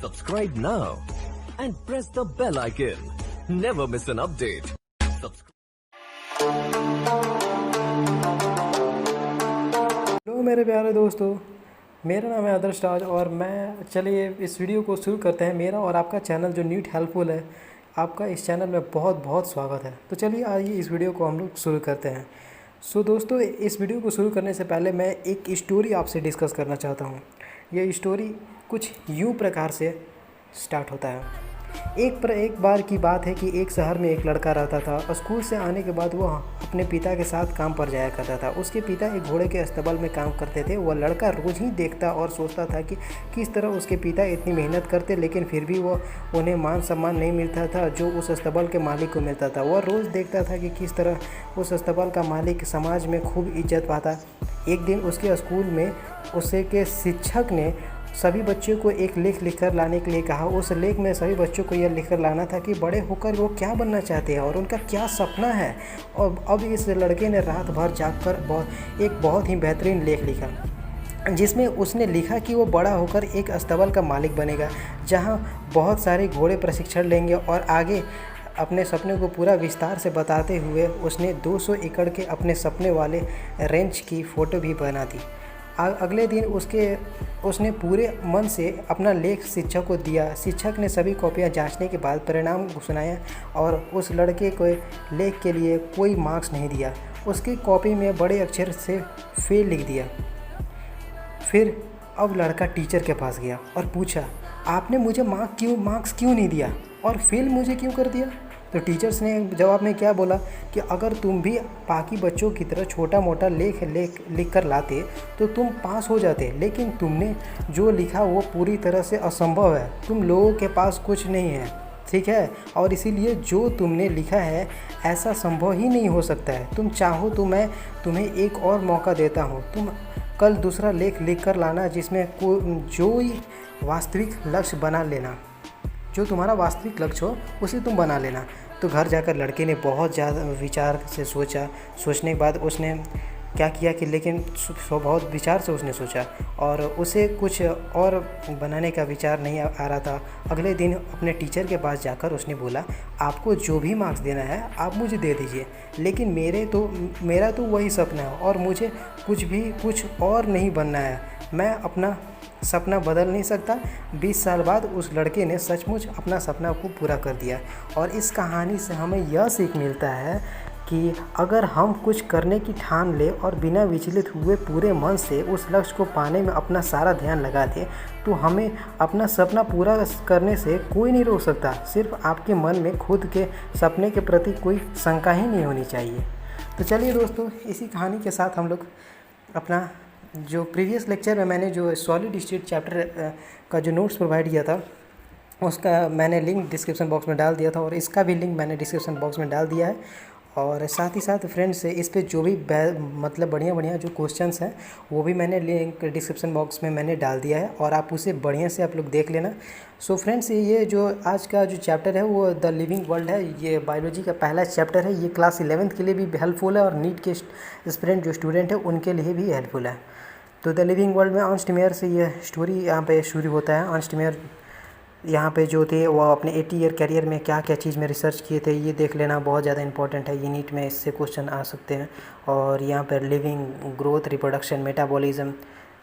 Subscribe now and press the bell icon. Never miss an update. Hello मेरे प्यारे दोस्तों, मेरा नाम है आदर्श राज और मैं चलिए इस वीडियो को शुरू करते हैं। मेरा और आपका चैनल जो नीट हेल्पफुल है, आपका इस चैनल में बहुत बहुत स्वागत है। तो चलिए आइए इस वीडियो को हम लोग शुरू करते हैं। दोस्तों, इस वीडियो को शुरू करने से पहले मैं एक स्टोरी आपसे डिस्कस करना चाहता हूँ। ये स्टोरी कुछ यूँ प्रकार से स्टार्ट होता है। एक बार की बात है कि एक शहर में एक लड़का रहता था। स्कूल से आने के बाद वो अपने पिता के साथ काम पर जाया करता था। उसके पिता एक घोड़े के अस्तबल में काम करते थे। वह लड़का रोज़ ही देखता और सोचता था कि किस तरह उसके पिता इतनी मेहनत करते, लेकिन फिर भी वो उन्हें मान सम्मान नहीं मिलता था जो उस अस्तबल के मालिक को मिलता था। वह रोज़ देखता था कि किस तरह उस अस्तबल का मालिक समाज में खूब इज्जत पाता। एक दिन उसके स्कूल में उसके के शिक्षक ने सभी बच्चों को एक लेख लिखकर लाने के लिए कहा। उस लेख में सभी बच्चों को यह लिखकर लाना था कि बड़े होकर वो क्या बनना चाहते हैं और उनका क्या सपना है। और अब इस लड़के ने रात भर जागकर बहुत ही बेहतरीन लेख लिखा, जिसमें उसने लिखा कि वो बड़ा होकर एक अस्तबल का मालिक बनेगा, जहां बहुत सारे घोड़े प्रशिक्षण लेंगे। और आगे अपने सपने को पूरा विस्तार से बताते हुए उसने 200 एकड़ के अपने सपने वाले रेंच की फ़ोटो भी बना दी। अगले दिन उसने पूरे मन से अपना लेख शिक्षक को दिया। शिक्षक ने सभी कॉपियां जांचने के बाद परिणाम सुनाया और उस लड़के को लेख के लिए कोई मार्क्स नहीं दिया। उसकी कॉपी में बड़े अक्षर से फेल लिख दिया। फिर अब लड़का टीचर के पास गया और पूछा, आपने मुझे मार्क्स क्यों नहीं दिया और फेल मुझे क्यों कर दिया? तो टीचर्स ने जवाब में क्या बोला कि अगर तुम भी बाकी बच्चों की तरह छोटा मोटा लेख लिख कर लाते तो तुम पास हो जाते, लेकिन तुमने जो लिखा वो पूरी तरह से असंभव है। तुम लोगों के पास कुछ नहीं है, ठीक है, और इसीलिए जो तुमने लिखा है ऐसा संभव ही नहीं हो सकता है। तुम चाहो तो मैं तुम्हें एक और मौका देता हूँ। तुम कल दूसरा लेख लिख कर लाना जिसमें जो ही वास्तविक लक्ष्य बना लेना, जो तुम्हारा वास्तविक लक्ष्य हो उसे तुम बना लेना। तो घर जाकर लड़के ने बहुत ज़्यादा विचार से सोचने के बाद उसने क्या किया कि लेकिन बहुत विचार से उसने सोचा और उसे कुछ और बनाने का विचार नहीं आ रहा था। अगले दिन अपने टीचर के पास जाकर उसने बोला, आपको जो भी मार्क्स देना है आप मुझे दे दीजिए, लेकिन मेरा तो वही सपना है और मुझे कुछ और नहीं बनना है। मैं अपना सपना बदल नहीं सकता। 20 साल बाद उस लड़के ने सचमुच अपना सपना को पूरा कर दिया। और इस कहानी से हमें यह सीख मिलता है कि अगर हम कुछ करने की ठान ले और बिना विचलित हुए पूरे मन से उस लक्ष्य को पाने में अपना सारा ध्यान लगा दें, तो हमें अपना सपना पूरा करने से कोई नहीं रोक सकता। सिर्फ आपके मन में खुद के सपने के प्रति कोई शंका ही नहीं होनी चाहिए। तो चलिए दोस्तों, इसी कहानी के साथ हम लोग अपना जो प्रीवियस लेक्चर में मैंने जो सॉलिड स्टेट चैप्टर का जो नोट्स प्रोवाइड किया था उसका मैंने लिंक डिस्क्रिप्शन बॉक्स में डाल दिया था और इसका भी लिंक मैंने डिस्क्रिप्शन बॉक्स में डाल दिया है। और साथ ही साथ फ्रेंड्स, इस पे जो भी मतलब बढ़िया जो क्वेश्चंस हैं वो भी मैंने लिंक डिस्क्रिप्शन बॉक्स में मैंने डाल दिया है और आप उसे बढ़िया से आप लोग देख लेना। सो फ्रेंड्स, ये जो आज का जो चैप्टर है वो द लिविंग वर्ल्ड है। ये बायोलॉजी का पहला चैप्टर है। ये क्लास 11th के लिए भी हेल्पफुल है और नीट के एस्पिरेंट जो स्टूडेंट है उनके लिए भी हेल्पफुल है। तो द लिविंग वर्ल्ड में अर्नस्ट मेयर से ये स्टोरी यहाँ पे शुरू होता है। अर्नस्ट मेयर यहाँ पे जो थे वो अपने 80 ईयर करियर में क्या क्या चीज़ में रिसर्च किए थे, ये देख लेना बहुत ज़्यादा इंपॉर्टेंट है। ये नीट में इससे क्वेश्चन आ सकते हैं। और यहाँ पर लिविंग, ग्रोथ, रिप्रोडक्शन, मेटाबॉलिज्म,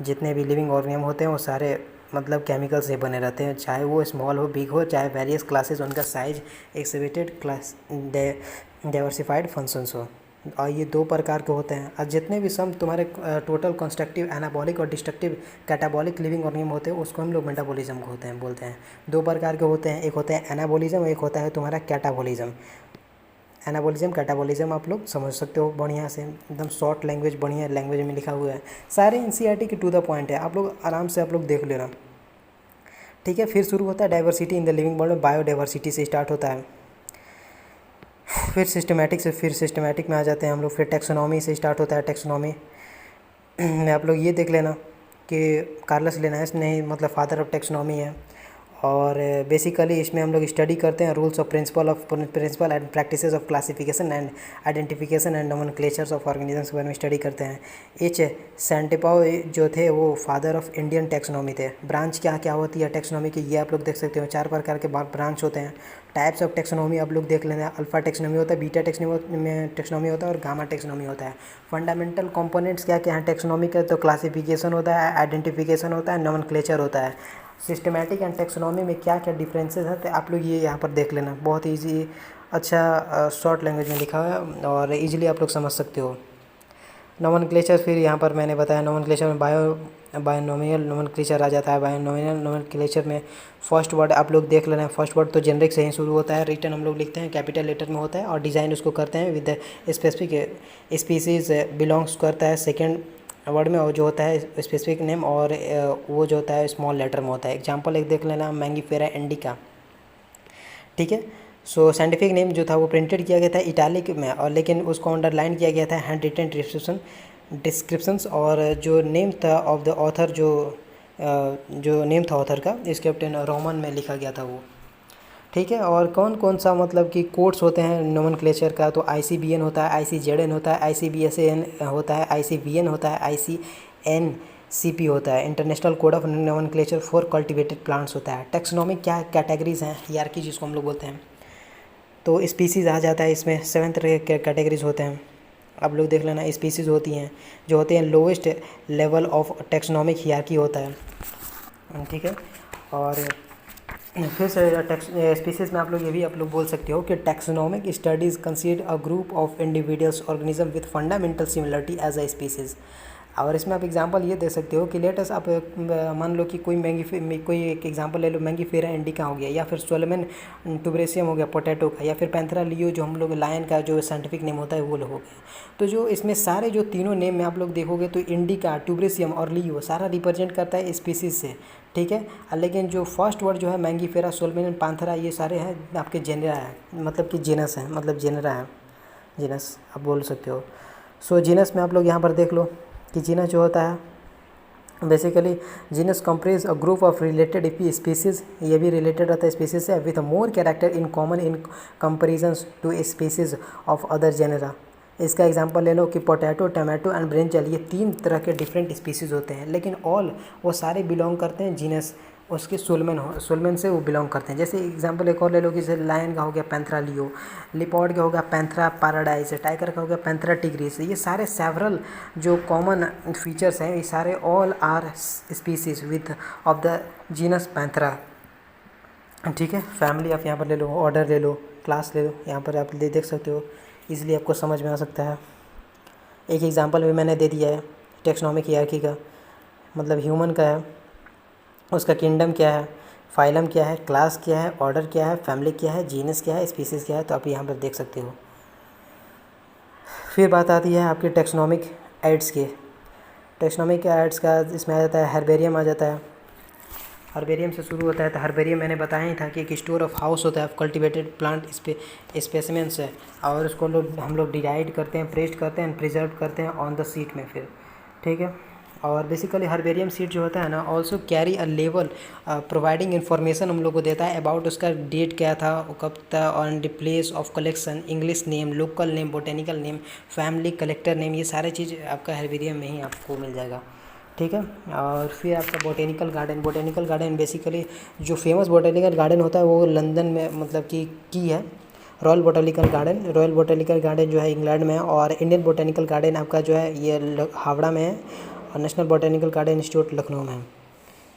जितने भी लिविंग ऑर्गेनिज्म होते हैं वो सारे मतलब केमिकल से बने रहते हैं, चाहे वो स्मॉल हो, बिग हो, चाहे वेरियस क्लासेस उनका size, exhibited class, diversified functions हो। और ये 2 प्रकार के होते हैं। और जितने भी सम तुम्हारे टोटल कंस्ट्रक्टिव, एनाबॉलिक और डिस्ट्रक्टिव कैटाबॉलिक लिविंग ऑर्गेनिज्म होते हैं उसको हम लोग मेटाबॉलिज्म को बोलते हैं। 2 प्रकार के होते हैं, एक होता है एनाबॉलिज्म, एक होता है तुम्हारा कैटाबॉलिज्म। एनाबॉलिज्म, कैटाबॉलिज्म आप लोग समझ सकते हो बढ़िया से, एकदम शॉर्ट लैंग्वेज, बढ़िया लैंग्वेज में लिखा हुआ है। सारे एनसीईआरटी के टू द पॉइंट है, आप लोग आराम से आप लोग देख लेना, ठीक है। फिर शुरू होता है diversity in the living world में। बायोडाइवर्सिटी से स्टार्ट होता है, फिर सिस्टमैटिक में आ जाते हैं हम लोग। फिर टेक्सोनॉमी से स्टार्ट होता है। टेक्सोनॉमी में आप लोग ये देख लेना कि कार्लस लिनायस ने मतलब फादर ऑफ टेक्सोनॉमी है। और बेसिकली इसमें हम लोग स्टडी करते हैं rules of principle and practices of classification and identification and nomenclatures of organisms के बारे में स्टडी करते हैं। एच सैंटिपाउ जो थे वो फादर ऑफ इंडियन टेक्सोनॉमी थे। ब्रांच क्या क्या होती है टेक्सोनॉमी की, ये आप लोग देख सकते हो, 4 प्रकार के ब्रांच होते हैं। टाइप्स ऑफ टेक्सोनॉमी आप लोग देख लेना, अल्फा टेक्सोनॉमी होता है, बीटा टेक्सोनॉमी होता है और गामा टेक्सोनॉमी होता है। फंडामेंटल कंपोनेंट्स क्या क्या है टेक्सोनॉमी का, तो क्लासिफिकेशन होता है, आइडेंटिफिकेशन होता है, नोमेनक्लेचर होता है। सिस्टमैटिक एंड टेक्सोनॉमी में क्या क्या डिफरेंसेस हैं तो आप लोग ये यहाँ पर देख लेना, बहुत ईजी अच्छा शॉर्ट लैंग्वेज में लिखा हुआ है और इजीली आप लोग समझ सकते हो। नोमेनक्लेचर फिर यहाँ पर मैंने बताया, नोमेनक्लेचर में बायोनोमियल नोमेनक्लेचर आ जाता है। बायोनोमियल नोमेनक्लेचर में फर्स्ट वर्ड आप लोग देख लेना है, फर्स्ट वर्ड तो जेनरिक से ही शुरू होता है, रिटर्न हम लोग लिखते हैं कैपिटल लेटर में होता है और डिज़ाइन उसको करते हैं विद स्पेसिफिक स्पीसीज बिलोंग्स करता है सेकेंड वर्ड में, और जो होता है स्पेसिफिक नेम और वो जो होता है स्मॉल लेटर में होता है। एग्जांपल एक देख लेना, मैंगीफेरा इंडिका, ठीक है। सो साइंटिफिक नेम जो था वो प्रिंटेड किया गया था इटालिक में, और लेकिन उसको अंडरलाइन किया गया था हैंड रिटन डिस्क्रिप्शंस, और जो नेम था ऑफ द ऑथर जो नेम था ऑथर का स्क्रिप्ट इन रोमन में लिखा गया था वो, ठीक है। और कौन कौन सा मतलब कि कोड्स होते हैं नोमेनक्लेचर का, तो ICBN होता है, ICZN होता है, ICBSAN होता है, ICVN होता है, ICNCP होता है, international code of nomenclature for cultivated plants होता है। टेक्सोनॉमिक क्या कैटेगरीज हैं, हियरार्की जिसको हम लोग बोलते हैं, तो स्पीसीज़ आ जाता है इसमें, 7 तरह के कैटेगरीज होते हैं। आप लोग देख लेना, स्पीसीज़ होती हैं जो होते हैं lowest level of taxonomic hierarchy होता है, ठीक है। और फिर से स्पीसीज़ में आप लोग ये भी आप लोग बोल सकते हो कि taxonomic studies consider a group of individuals organism with fundamental similarity as a species. और इसमें आप एग्जांपल ये दे सकते हो कि लेटस आप मान लो कि कोई एक एग्जांपल ले लो, मैंगीफेरा इंडिका हो गया, या फिर सोलेमन टुब्रेशियम हो गया पोटैटो का, या फिर पैंथेरा लियो जो हम लोग लायन का जो साइंटिफिक नेम होता है वो हो गया। तो जो इसमें सारे जो तीनों नेम में आप लोग देखोगे तो इंडिका, ट्यूब्रेशियम और लियो सारा रिप्रेजेंट करता है स्पीसीज़ से, ठीक है। लेकिन जो फर्स्ट वर्ड जो है मैंगीफेरा, सोलेमन, पैंथेरा, ये सारे हैं आपके जेनरा है, मतलब कि जेनस है, मतलब जेनरा है, जीनस आप बोल सकते हो। सो जीनस में आप लोग यहाँ पर देख लो कि जीनस जो होता है basically genus comprises a group of related species, ये भी रिलेटेड रहता है स्पीसीज से, with more character in common in comparisons to species of other genera. इसका एग्जांपल ले लो कि पोटैटो, टमाटो एंड ब्रिंजल, ये 3 तरह के डिफरेंट स्पीसीज़ होते हैं, लेकिन वो सारे बिलोंग करते हैं जीनस उसके सोलमेन से वो बिलोंग करते हैं। जैसे एग्जांपल एक और ले लो कि जैसे लायन का हो गया पैंथेरा लियो, लिपॉर्ड का हो गया पैंथेरा पैराडाइज, टाइगर का हो गया पैंथेरा टिग्रिस। ये सारे सेवरल जो कॉमन फीचर्स हैं, ये सारे all are species with of the genus Panthera, ठीक है। फैमिली आप यहाँ पर ले लो, ऑर्डर ले लो, क्लास ले लो, यहाँ पर आप देख सकते हो, ईजिली आपको समझ में आ सकता है। एक एग्जांपल भी मैंने दे दिया है टेक्सोनॉमिक हियरार्की का, मतलब ह्यूमन का है, उसका किंगडम क्या है, फाइलम क्या है, क्लास क्या है, ऑर्डर क्या है, फैमिली क्या है, जीनस क्या है, स्पीसीज़ क्या है, तो आप यहाँ पर देख सकते हो। फिर बात आती है आपके टेक्सोनॉमिक एड्स की। टेक्सोनॉमिक एड्स का इसमें आ जाता है हर्बेरियम आ जाता है, हर्बेरियम से शुरू होता है। तो हर्बेरियम मैंने बताया ही था कि एक स्टोर ऑफ हाउस होता है ऑफ कल्टिवेटेड प्लांट स्पेसिमेंट्स है, और उसको हम लोग डिवाइड करते हैं, प्रेस्ट करते हैं, प्रिजर्व करते हैं ऑन द सीट में फिर, ठीक है। और बेसिकली हर्बेरियम सीट जो होता है ना also carry a level providing information हम लोग को देता है अबाउट उसका डेट क्या था, कब था, on the place of collection, English name, local name, botanical name, family, collector name, ये सारे चीज़ आपका हर्बेरियम में ही आपको मिल जाएगा, ठीक है। और फिर आपका बोटेनिकल गार्डन बेसिकली जो फेमस बोटेनिकल गार्डन होता है वो लंदन में मतलब की है, रॉयल बोटेनिकल गार्डन जो है इंग्लैंड में है, और इंडियन बोटेनिकल गार्डन आपका जो है ये हावड़ा में है, और national botanical garden institute Lucknow में है।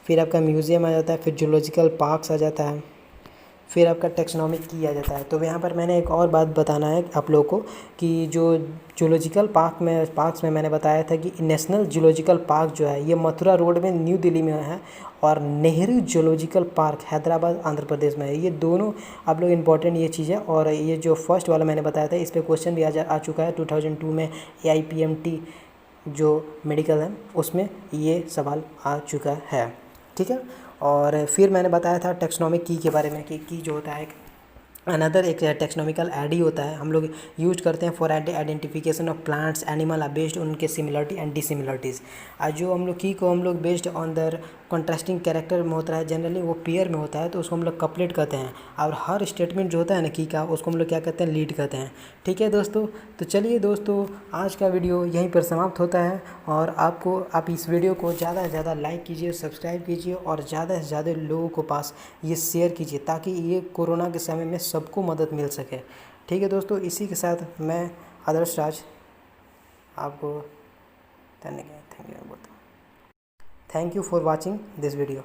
फिर आपका म्यूज़ियम आ जाता है, फिर जूलॉजिकल पार्क्स आ जाता है, फिर आपका टेक्सोनॉमिक की आ जाता है। तो यहाँ पर मैंने एक और बात बताना है आप लोगों को कि जो जूलॉजिकल पार्क्स में मैंने बताया था कि नेशनल जूलॉजिकल पार्क जो है ये मथुरा रोड में न्यू दिल्ली में है, और नेहरू जूलॉजिकल पार्क हैदराबाद आंध्र प्रदेश में है। ये दोनों आप लोग इंपॉर्टेंट ये चीज़ है। और ये जो फर्स्ट वाला मैंने बताया था इस पर क्वेश्चन भी आ चुका है 2002 में, AIPMT जो मेडिकल है उसमें ये सवाल आ चुका है, ठीक है। और फिर मैंने बताया था टेक्सोनॉमिक की के बारे में कि की जो होता है अनदर एक टेक्सोनॉमिकल ऐड ही होता है, हम लोग यूज करते हैं for identification of plants animal are based उनके सिमिलरिटी एंड डिसिमिलरिटीज़। जो हम लोग की को हम लोग based on their contrasting character में होता है, जनरली वो पेयर में होता है, तो उसको हम लोग कपलेट कहते हैं। और हर स्टेटमेंट जो होता है ना की का, उसको हम लोग क्या कहते हैं, लीड कहते हैं। ठीक है दोस्तों, तो चलिए दोस्तों, आज का वीडियो यहीं पर समाप्त होता है। और आप इस वीडियो को ज़्यादा से ज़्यादा लाइक कीजिए, सब्सक्राइब कीजिए और ज़्यादा से ज़्यादा लोगों को पास ये शेयर कीजिए, ताकि ये कोरोना के समय में सबको मदद मिल सके। ठीक है दोस्तों, इसी के साथ मैं आदर्श राज आपको थैंक यू बोलता हूँ। Thank you for watching this video.